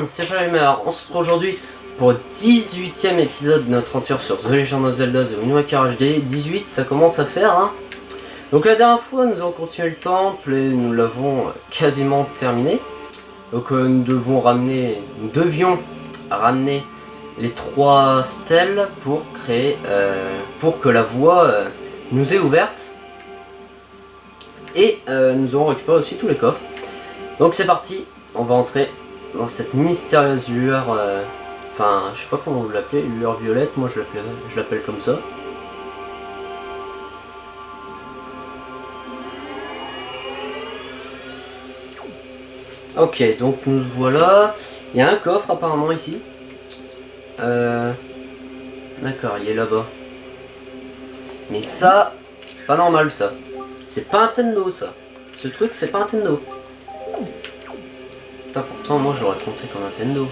monde, c'est Flamer. On se retrouve aujourd'hui pour le 18e épisode de notre aventure sur The Legend of Zelda The Wind Waker HD. 18, ça commence à faire, hein. Donc la dernière fois, nous avons continué le temple et nous l'avons quasiment terminé. Donc nous devions ramener les 3 stèles pour créer, pour que la voie nous est ouverte. Et nous avons récupéré aussi tous les coffres. Donc c'est parti, on va entrer dans cette mystérieuse lueur, enfin je sais pas comment vous l'appelez, lueur violette, moi je l'appelle comme ça. Ok, donc nous voilà, il y a un coffre apparemment ici. D'accord, il est là-bas. Mais ça, pas normal ça. C'est pas Nintendo ça. Ce truc c'est pas Nintendo. Putain, pourtant moi je l'aurais compté comme Nintendo.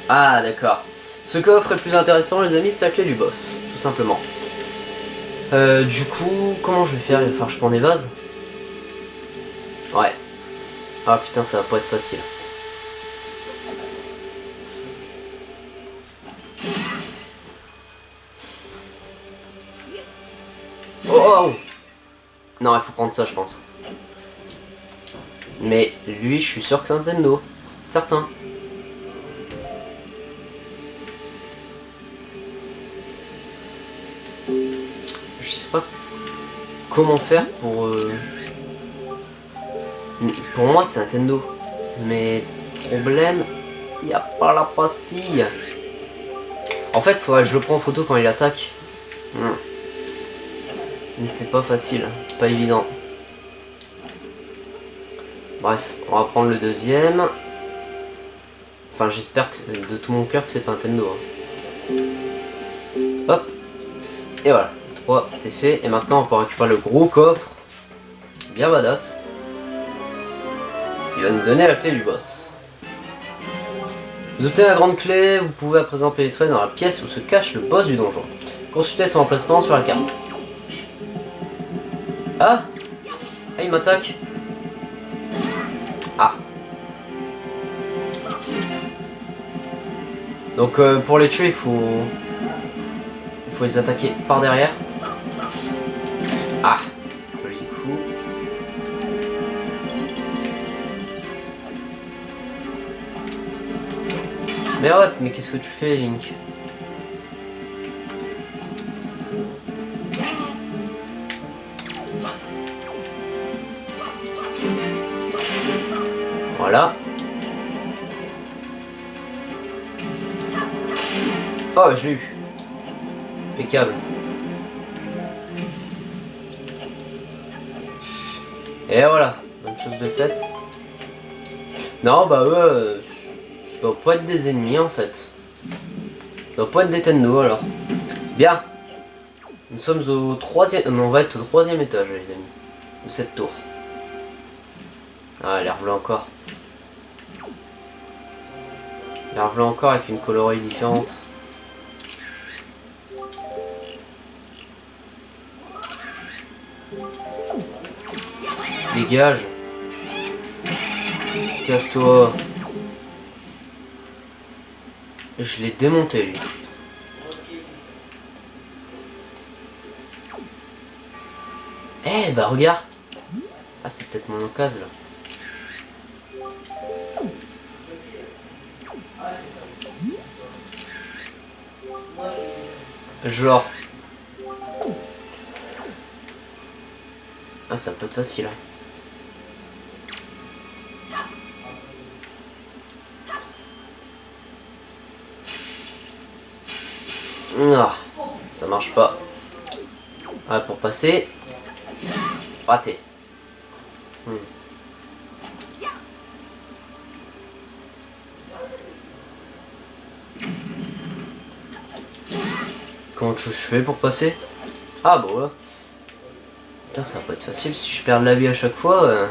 Ah d'accord. Ce coffre est plus intéressant les amis, c'est la clé du boss, tout simplement. Du coup, comment je vais faire? Il va falloir que je prenne des vases. Ouais. Ah putain, ça va pas être facile. Oh! Non, il faut prendre ça, je pense. Mais lui, je suis sûr que c'est Nintendo. Certain. Je sais pas comment faire pour... Pour moi, c'est Nintendo. Mais problème, il n'y a pas la pastille. En fait, faudrait que je le prends en photo quand il attaque. Mais c'est pas facile, pas évident. Bref, on va prendre le deuxième. Enfin, j'espère que de tout mon cœur que c'est pas Nintendo. Hein. Hop. Et voilà, 3 c'est fait. Et maintenant on peut récupérer le gros coffre. Bien badass. Il va nous donner la clé du boss. Vous obtenez la grande clé, vous pouvez à présent pénétrer dans la pièce où se cache le boss du donjon. Consultez son emplacement sur la carte. Ah! Ah, il m'attaque. Ah. Donc pour les tuer, il faut les attaquer par derrière. Ah! Joli coup. Mais ouais, mais qu'est-ce que tu fais, Link? Voilà. Oh, je l'ai eu. Impeccable. Et voilà, bonne chose de faite. Non, bah eux, ça doit pas être des ennemis en fait. Ça doit pas être des Nintendo alors. Bien. Nous sommes au 3e... Non, on va être au 3e étage les amis. De cette tour. Ah, l'air bleu encore. L'air bleu encore avec une colorie différente. Dégage. Casse-toi. Je l'ai démonté lui. Eh bah regarde. Ah c'est peut-être mon occasion là. Genre. Ah ça peut être facile hein. Ah, ça marche pas. Ah, pour passer. Raté. Comment je fais pour passer? Ah bon là. Putain, ça va pas être facile si je perds de la vie à chaque fois.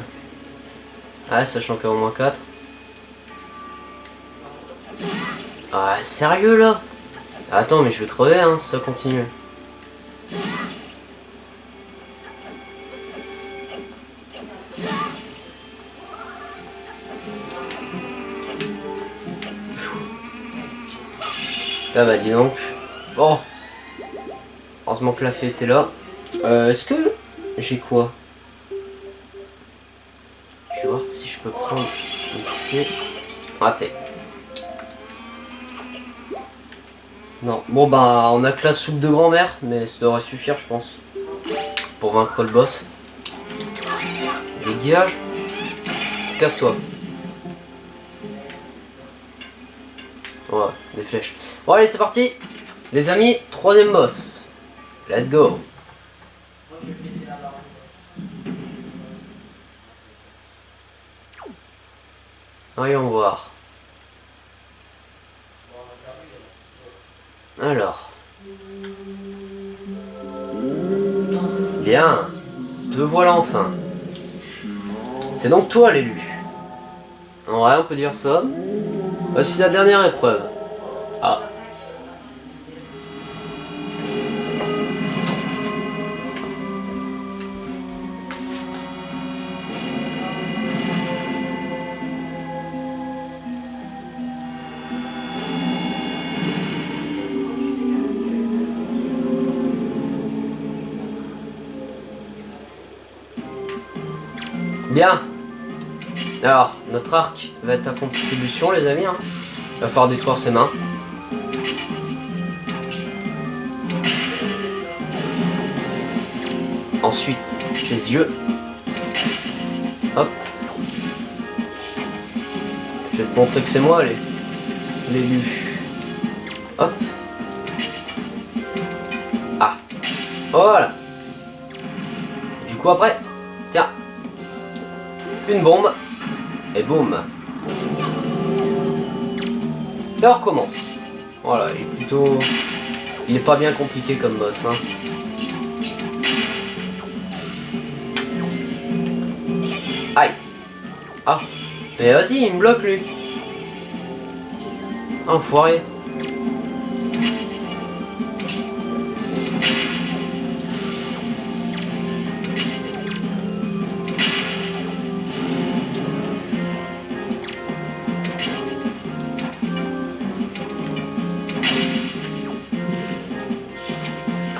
Ah, sachant qu'il y a au moins 4. Ah, sérieux là? Attends, mais je vais crever hein, si ça continue. Ah bah dis donc. Oh. Heureusement que la fée était là. Est-ce que j'ai quoi? Je vais voir si je peux prendre une fée. Raté. Non. Bon bah on a que la soupe de grand-mère, mais ça devrait suffire je pense. Pour vaincre le boss. Dégage. Casse-toi. Ouais, des flèches. Bon allez c'est parti. Les amis, troisième boss. Let's go. Voyons voir. Alors. Bien. Te voilà enfin. C'est donc toi l'élu. Ouais, on peut dire ça. Voici la dernière épreuve. Ah. Bien. Alors, notre arc va être à contribution, les amis. Hein. Il va falloir détruire ses mains. Ensuite, ses yeux. Hop. Je vais te montrer que c'est moi, l'élu. Hop. Ah. Voilà. Du coup, après, tiens. Une bombe. Et boum. Et on recommence. Voilà, il est plutôt... Il est pas bien compliqué comme boss, hein. Aïe. Ah. Mais vas-y, il me bloque, lui. Enfoiré.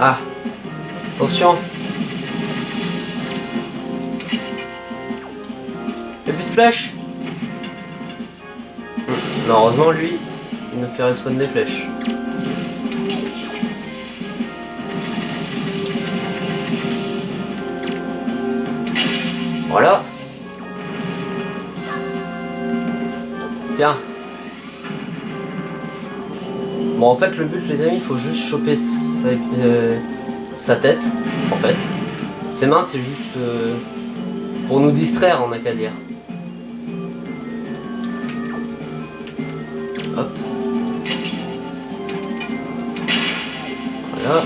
Ah, attention. Y'a plus de flèches. Malheureusement lui, il nous fait respawn des flèches. Voilà. Tiens. Bon en fait le but les amis, il faut juste choper sa tête en fait. Ses mains c'est juste pour nous distraire, on n'a qu'à dire. Hop. Voilà.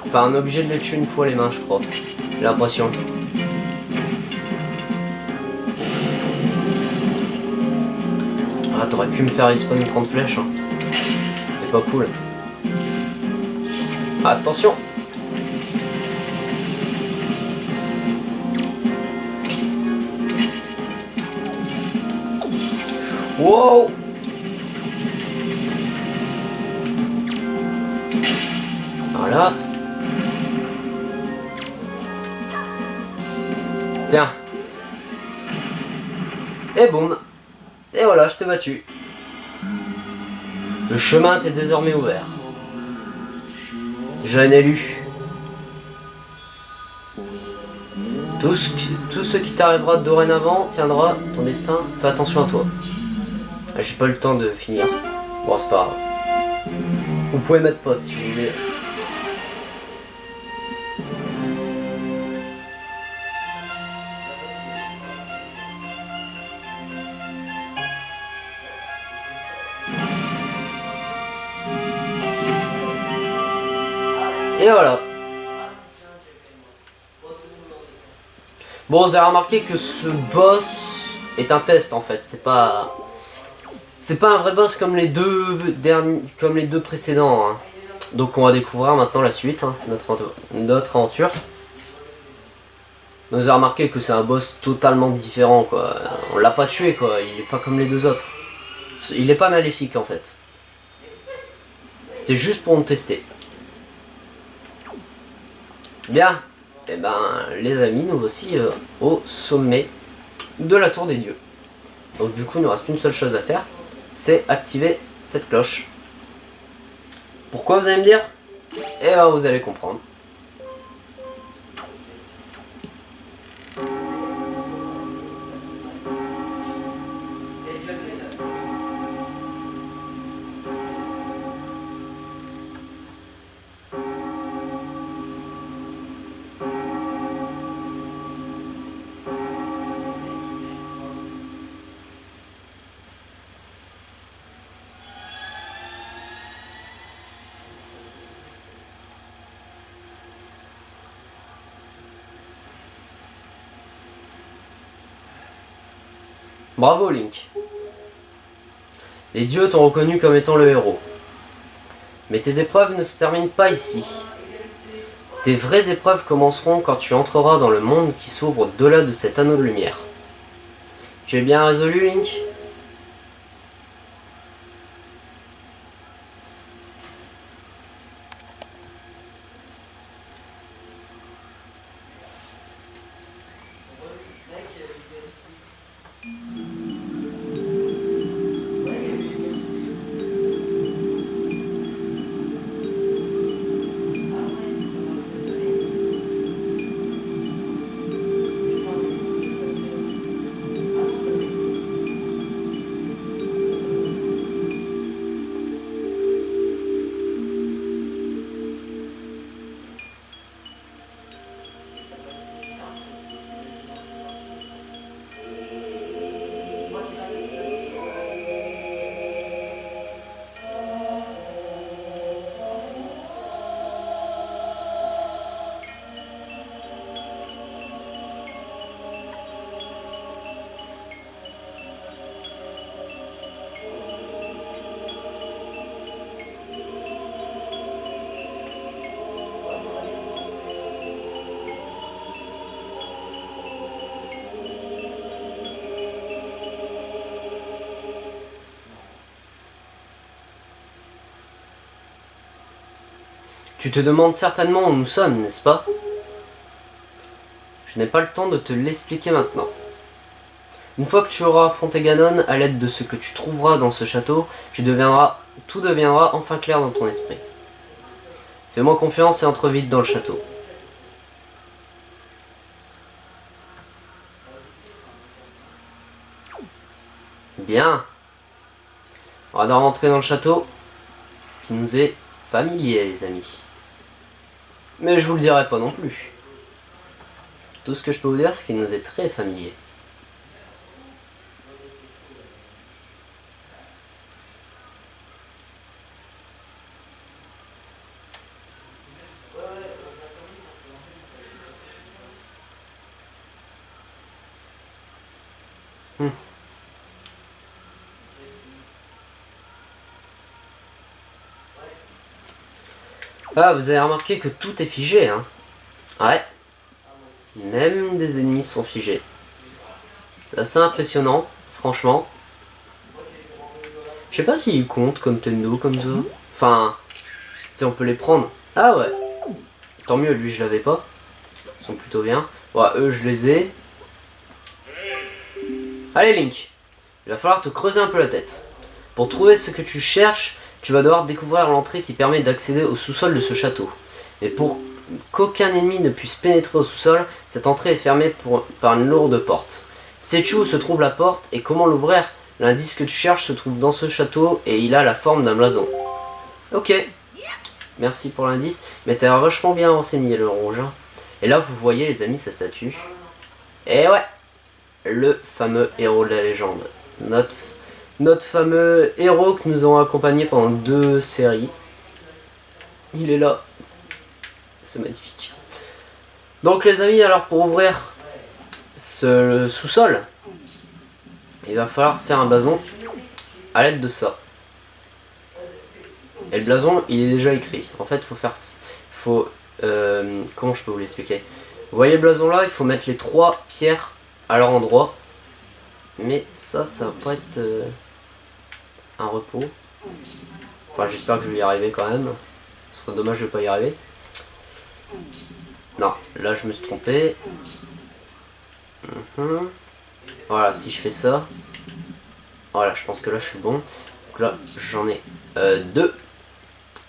Enfin on est obligé de les tuer une fois les mains je crois. J'ai l'impression. Ah, t'aurais pu me faire respawn 30 flèches. Hein. C'est pas cool. Attention. Wow. Voilà. Tiens. Et boum. Et voilà, je t'ai battu. Le chemin t'est désormais ouvert. Jeune élu. Tout ce qui t'arrivera dorénavant tiendra ton destin. Fais attention à toi. J'ai pas eu le temps de finir. Bon, c'est pas grave. Vous pouvez mettre pause si vous voulez. Et voilà. Bon, vous avez remarqué que ce boss est un test en fait. C'est pas un vrai boss comme les deux précédents. Hein. Donc on va découvrir maintenant la suite, hein, notre aventure. Vous avez remarqué que c'est un boss totalement différent, quoi. On l'a pas tué, quoi. Il est pas comme les deux autres. Il est pas maléfique, en fait. C'était juste pour me tester. Bien. Et ben, les amis, nous voici au sommet de la tour des dieux. Donc du coup, il nous reste une seule chose à faire. C'est activer cette cloche. Pourquoi, vous allez me dire? Eh ben, vous allez comprendre. Bravo Link. Les dieux t'ont reconnu comme étant le héros. Mais tes épreuves ne se terminent pas ici. Tes vraies épreuves commenceront quand tu entreras dans le monde qui s'ouvre au-delà de cet anneau de lumière. Tu es bien résolu, Link? Tu te demandes certainement où nous sommes, n'est-ce pas? Je n'ai pas le temps de te l'expliquer maintenant. Une fois que tu auras affronté Ganon, à l'aide de ce que tu trouveras dans ce château, tout deviendra enfin clair dans ton esprit. Fais-moi confiance et entre vite dans le château. Bien. On va devoir rentrer dans le château, qui nous est familier, les amis. Mais je vous le dirai pas non plus. Tout ce que je peux vous dire, c'est qu'il nous est très familier. Ah, vous avez remarqué que tout est figé, hein? Ouais. Même des ennemis sont figés. C'est assez impressionnant, franchement. Je sais pas s'ils comptent comme Tendo, comme ça. Enfin, si on peut les prendre. Ah ouais. Tant mieux, lui je l'avais pas. Ils sont plutôt bien. Ouais, eux je les ai. Allez Link. Il va falloir te creuser un peu la tête. Pour trouver ce que tu cherches, tu vas devoir découvrir l'entrée qui permet d'accéder au sous-sol de ce château. Et pour qu'aucun ennemi ne puisse pénétrer au sous-sol, cette entrée est fermée par une lourde porte. Sais-tu où se trouve la porte et comment l'ouvrir? L'indice que tu cherches se trouve dans ce château et il a la forme d'un blason. Ok. Merci pour l'indice, mais t'as vachement bien renseigné le rouge. Hein. Et là vous voyez les amis sa statue. Et ouais, le fameux héros de la légende. Notre fameux héros que nous avons accompagné pendant 2 séries. Il est là. C'est magnifique. Donc les amis, alors pour ouvrir ce sous-sol, il va falloir faire un blason à l'aide de ça. Et le blason, il est déjà écrit. En fait, faut faire... comment je peux vous l'expliquer? Vous voyez le blason là, il faut mettre les 3 pierres à leur endroit. Mais ça va pas être un repos. Enfin, j'espère que je vais y arriver quand même. Ce serait dommage de pas y arriver. Non, là je me suis trompé. Voilà, si je fais ça. Voilà, je pense que là je suis bon. Donc là, j'en ai 2.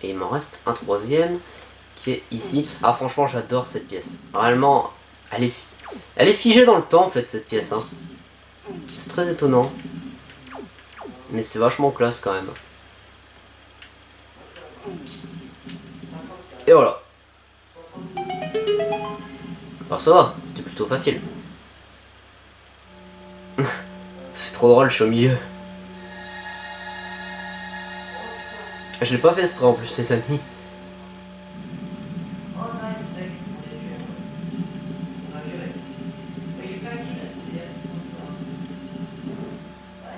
Et il m'en reste un 3e qui est ici. Ah, franchement, j'adore cette pièce. Réellement, elle est figée dans le temps en fait, cette pièce. Hein. C'est très étonnant. Mais c'est vachement classe quand même. Et voilà. Bah ça va, c'était plutôt facile. Ça fait trop drôle, je suis au milieu. Je l'ai pas fait exprès en plus, les amis.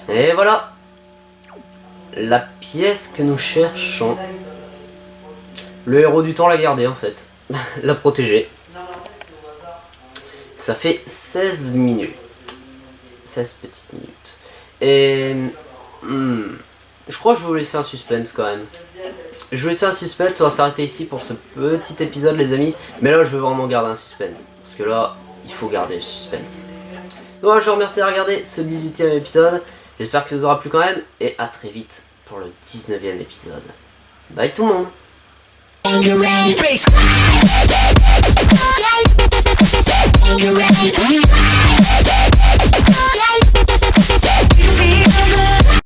Et voilà. La pièce que nous cherchons. Le héros du temps l'a gardée en fait. L'a protégée. Ça fait 16 minutes. 16 petites minutes. Et... je crois que je vais vous laisser un suspense quand même. Je vais vous laisser un suspense, on va s'arrêter ici pour ce petit épisode les amis. Mais là je veux vraiment garder un suspense. Parce que là, il faut garder le suspense. Donc je vous remercie de regarder ce 18e épisode. J'espère que ça vous aura plu quand même. Et à très vite pour le 19e épisode. Bye tout le monde.